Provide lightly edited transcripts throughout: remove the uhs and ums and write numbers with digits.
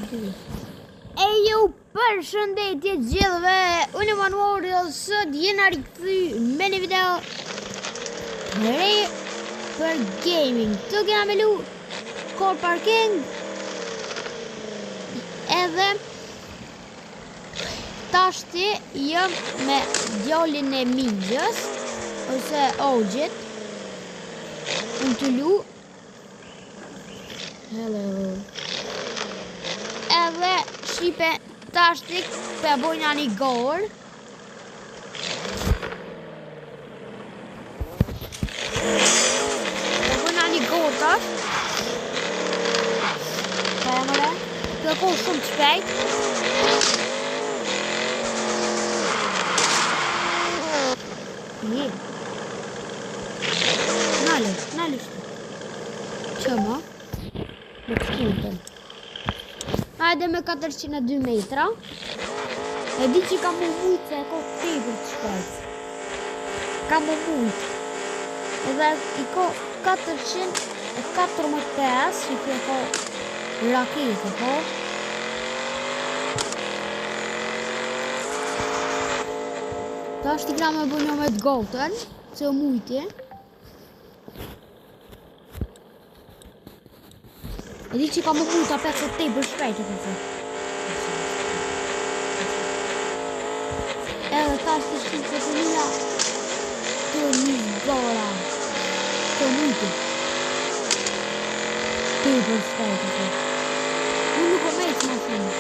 E ju përshëndetje gjithëve, unë e Manuari dhe sot jena rikëthy me një video re për gaming. Të kena me lu Car Parking edhe tashti jëm me djallin e Mingjës ose Ogjit unë të lu. Hello. Edhe shqipe tashtik për bojna një gorë. Për bojna një gorë tash. Për e mëre, të kohë shumë të shpejt. Një. Nalë shtë. Që ma? Në të skutën. Hajde me 402 metra. E di që ka më mujtë se e ko tepër të shpejt. Ka më mujtë. Edhe i ko 445, që kjo ko raketë, po. Ta është i gra me bënjo me të gotën, që mujtje. E di që ka më mujtë a 5 të tepër shpejt, e përse. Edhe ta është të shqipë të mija të një gara. Të mujtë. Tepër shpejt, e përse. Unë nuk o mejtë ma shumë.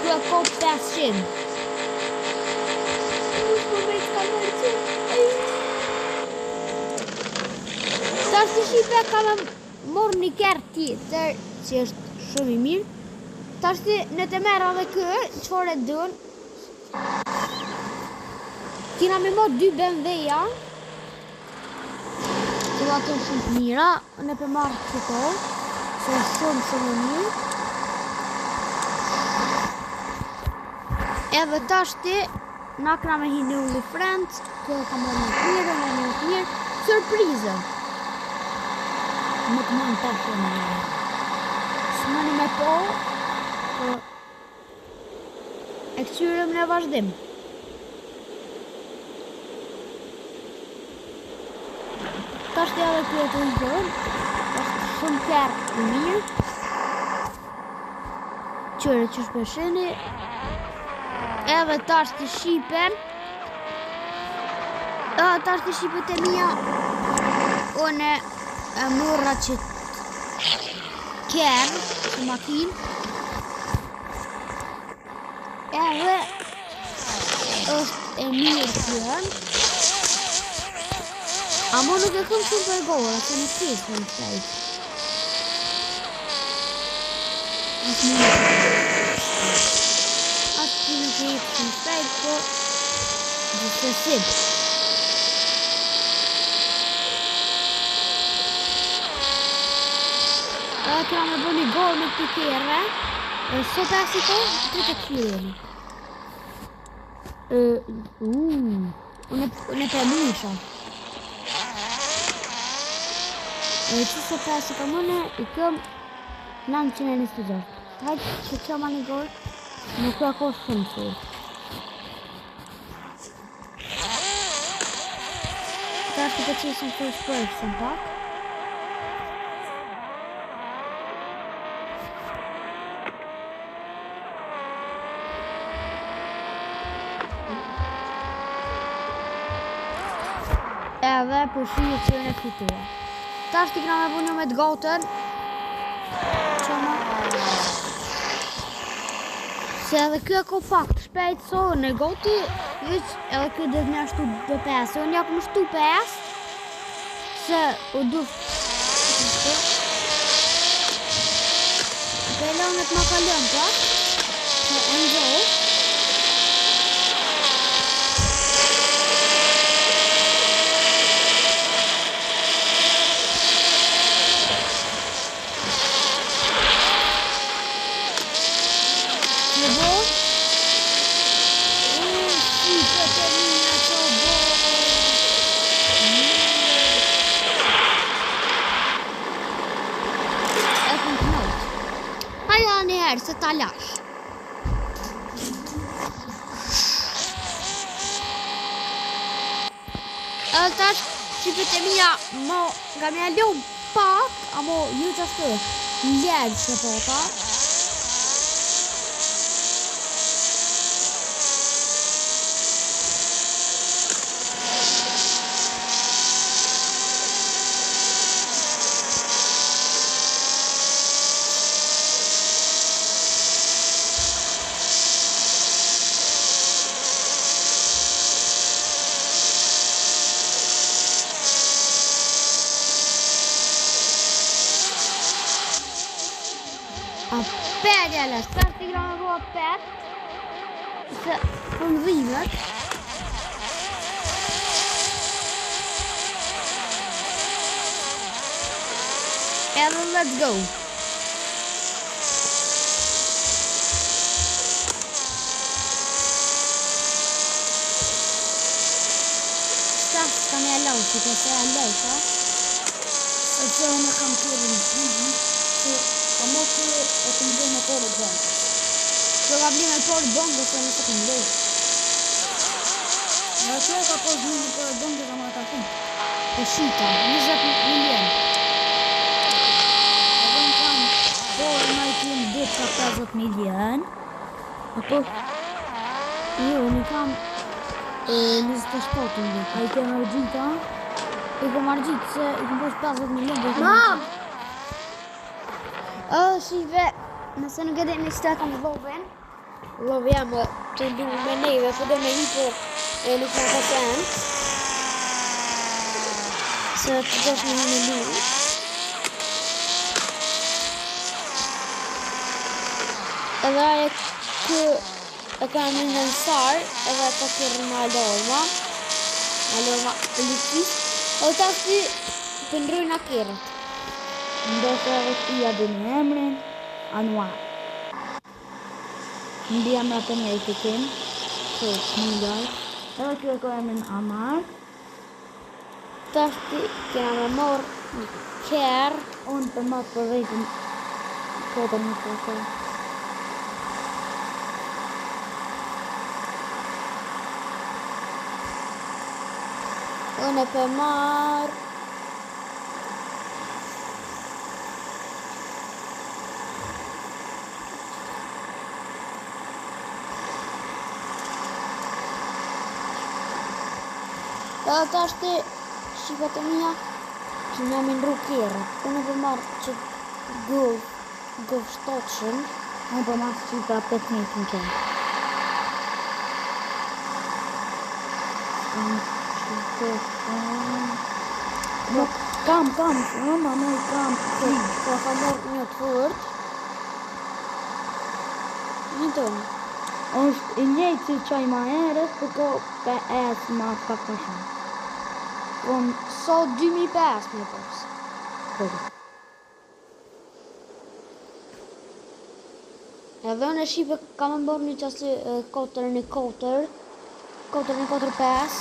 Kjo e ko 500. Nuk o mejtë ka mërë që. Tash të shqipe ka me morë një kërë tjetër, që është shumë i mirë. Tash të në të mera dhe kërë, qëfar e dënë. Kina me morë 2 BMW-ja. Që da të shumë të mira, në për marë qëto, që është shumë e mirë. Edhe tash të, na këna me hi në ulli friend, kjo ka morë një të mirë, surprizë. Nuk më në të shumë një. Së më një me po, e këqyrëm në vazhdim. Ta është edhe kjo të njërën, është shumë kërë të mirë. Qërë që shpesheni. Edhe ta është të shqipen. Ta është të shqipen të mija. Une e murra që kërë të makinë. Edhe është e mirë kërën. Amo nuk e këm shumë për gora, se në kjesë për në shpejt. Ashtë nuk e kjesë për në shpejt, po gjithë sipë. Këra me bë një gorë me të kjerë, sot e si ko, të të kjerë. Unë e për mësha. Që sot e si ko mëne, i këm 926. Hajtë që që ma një gorë, nuk e ko shumë të. Ta është të qesëm të shpërë së në pak. Edhe përshirë që në fitua. Ta është i këna me bënjo me të gotën. Qëma. Se edhe kjo e ko pak të shpejt, so në goti, edhe kjo dhe të një ashtu dhe 5. Unë jak më shtu 5. Se u du... Belonet ma kalën të. Se e ndohë. Marja një herë se ta lash. Edhe tash shqipet e mija nga me alon pak, amo ju që ashtë ljerë që pota. Pet jelle, 40 gram rå pet. Se për në dhimet. Edhe let's go. Sakt kan jag låta det så jag läsa. Och så när kan till så måste jag kunna bli med på det bra. Så jag blir med på det bra så jag inte kan bli. Jag tror att på bli med på det bra så man kan få. Det skiter. Nu så miljoner. Jag kan få mig till det för 50 miljoner. Och då ni kan listë shpotin dhe. A I ke margjita? I ke margjit se I ke posh 50 milionë. Mam! Shive, nëse nuk edhe në qëta kam loven. Love jam të ndu me neve, për dhe me hipo nuk më ka sent. Se të dosh me në lu. Edhe aje kë e ka në nënsar, edhe ka kërë në alorma lukis, o ta si pëndrujnë a kërët. Ndosë edhe tia dhe në emrin, Anuar. Ndi emra të me I të tim, të shmilaj, edhe kjo e ko emrin Amar. Ta shti kena me morë në kërë, unë për matë për rejtën, kodë një të. Unë e për marë. Dhe ta është shifat e mija që në min rukere. Unë e për marë që gëv shtoqën. Unë për marë që për 5 metrë në kërë. Kam, mama i kam. Po ka morë një të fërt. Një tonë. është I njëjtë si qaj ma herët, për ko për esë ma pak më shumë. So 2005 me pas. Edhe në Shqipe kam më bërë një qasë 4x4, 4x4-5.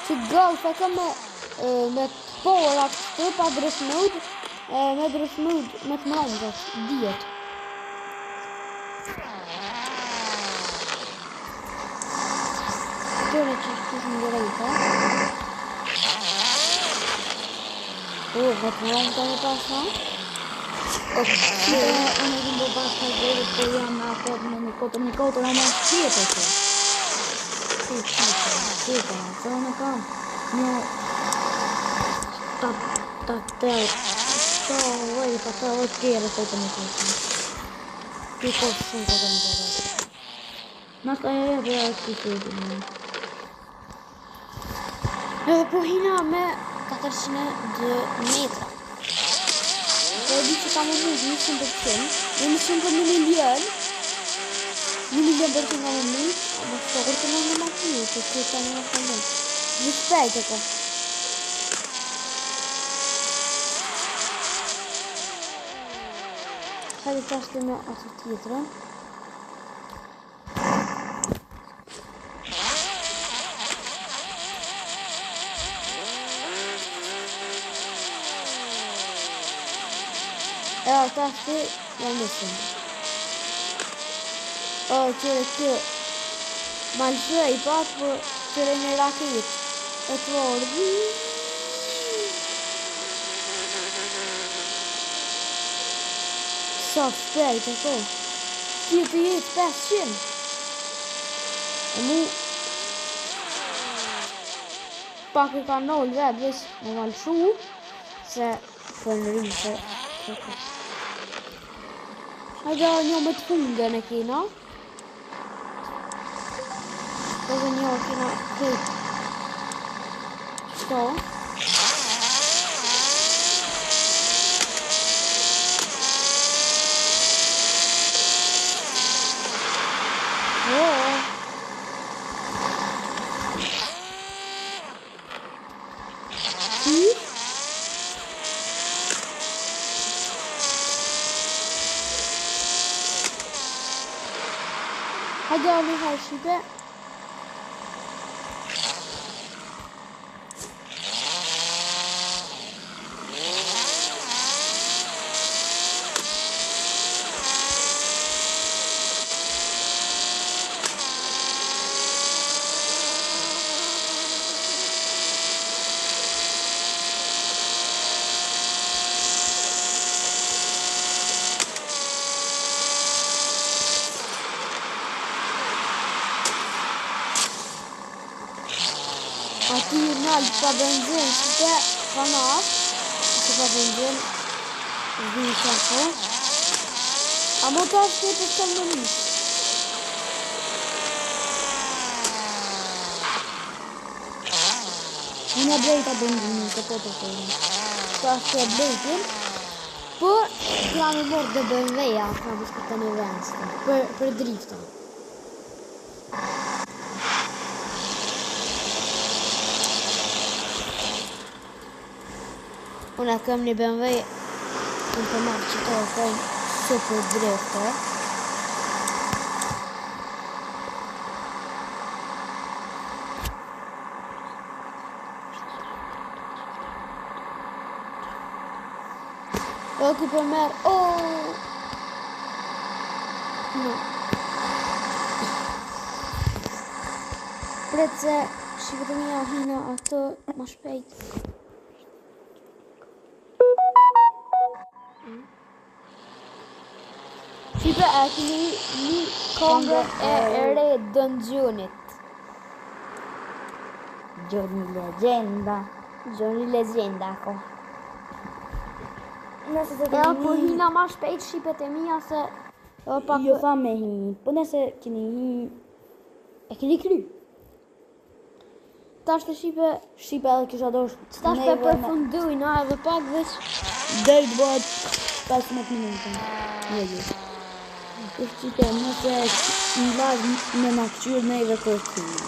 Që golf e ka me të porat të pa dressmud, me dressmud me të mërëndës, djetë. Këtëre që shkush në gërejta. Me të mërëndë të pasha. Unë e këmë bashkë në gërejtë të jam në akot në një kotër në mas tjetë që. Qita, se unë kam një ta të tjere të një kotër. Ti kosë shumë kotër një kotër. Nështë aje dhe është të të edhe po hina me 402 metra. Se e di që ka më mundë 100%, në 100 milion për të nga më mundë, ma shtokur të nga më makini, që të nga më të mundë. Një shpejt e ko. Hajde të ashtë me atë tjetërën. tash ti jam nisëm. Qëre kjo ma lëshë i pat për qëre një raket e të orë. Sa shpejt e ko. Kjo të jetë 500. E mu pak e ka nol vetë veç më malëshu se për në rinë se hajde një me të fungën e kina edhe një kina këtë qëto hajde një hajë shipe. Ati nalë pa benzin, shite pa nafë, që pa benzin, zdi i qafë. A mo ta është të të më njështë. Unë e brejta benzinin, të po të të ta është e brejtin, për jam e morë dhe BMW-ja, ka bëshkë të një vendste, për drifta. Unë e këm një BMW, unë të marrë që të këm super drifte. O, ku për merë, no. Pretë se shqipët e mija hina ato ma shpejt. Shqipe e këni një kongë e re dëngjunit. Gjoni Legenda. Gjoni Legenda, ko. Nëse se E po hina ma shpejt shqipet e mija se... Jo fa me hi, po nëse keni hi... E keni kry. Ta është shqipe... Shqipe edhe kisha dosh... Ta është pe përfundujna edhe pak veç... Dej të bëhet 15 minutë. Njëgjë. Shqipe nëse në live me ma këqyrë neve kërkëtimi.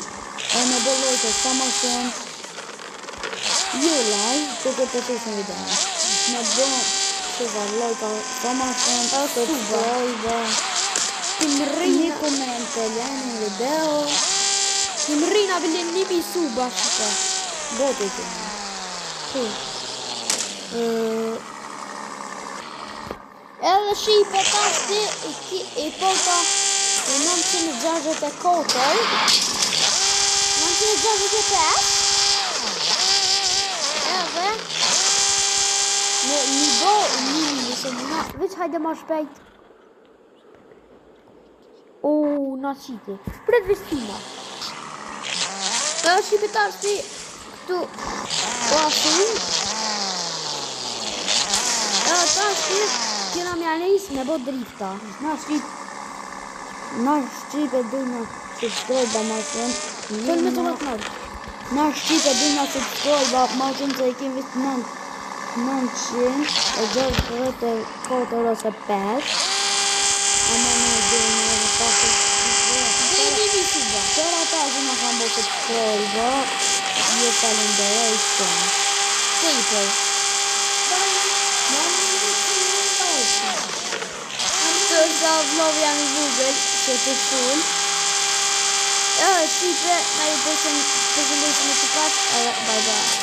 E me bëllojtë sa ma shumë... Jo live, të këtë të në video. Me bëllojtë të vallojta sa ma shumë të subscribe. Ti më rrinë... Një komente, lajnë në video. Ti më rrinë abilin një mi suba shqipe. Bëtë të një. Ti. Edhe shqipe ta shti i pota e 964 edhe një bo nëse mëna veç hajde ma shpejt na qiti pret vestima edhe shqipe ta shti këtu po asun edhe ta shti kena me anejs me bo drifta. Na shqipe dujna subscribe ma shumë. Kënë me të vëtë nërë. Na shqipe dujna subscribe ma shumë se i kemi vitë 964 ose 5. Ama në dujna edhe pasë. Dhe një vituba. Qëra ta që nga kam bo subscribe, ju falenderoj shumë. Paper. Të është da vlog jam I Google, që të full. Shqipe, na ju përshëndesim në të pat, bye bye.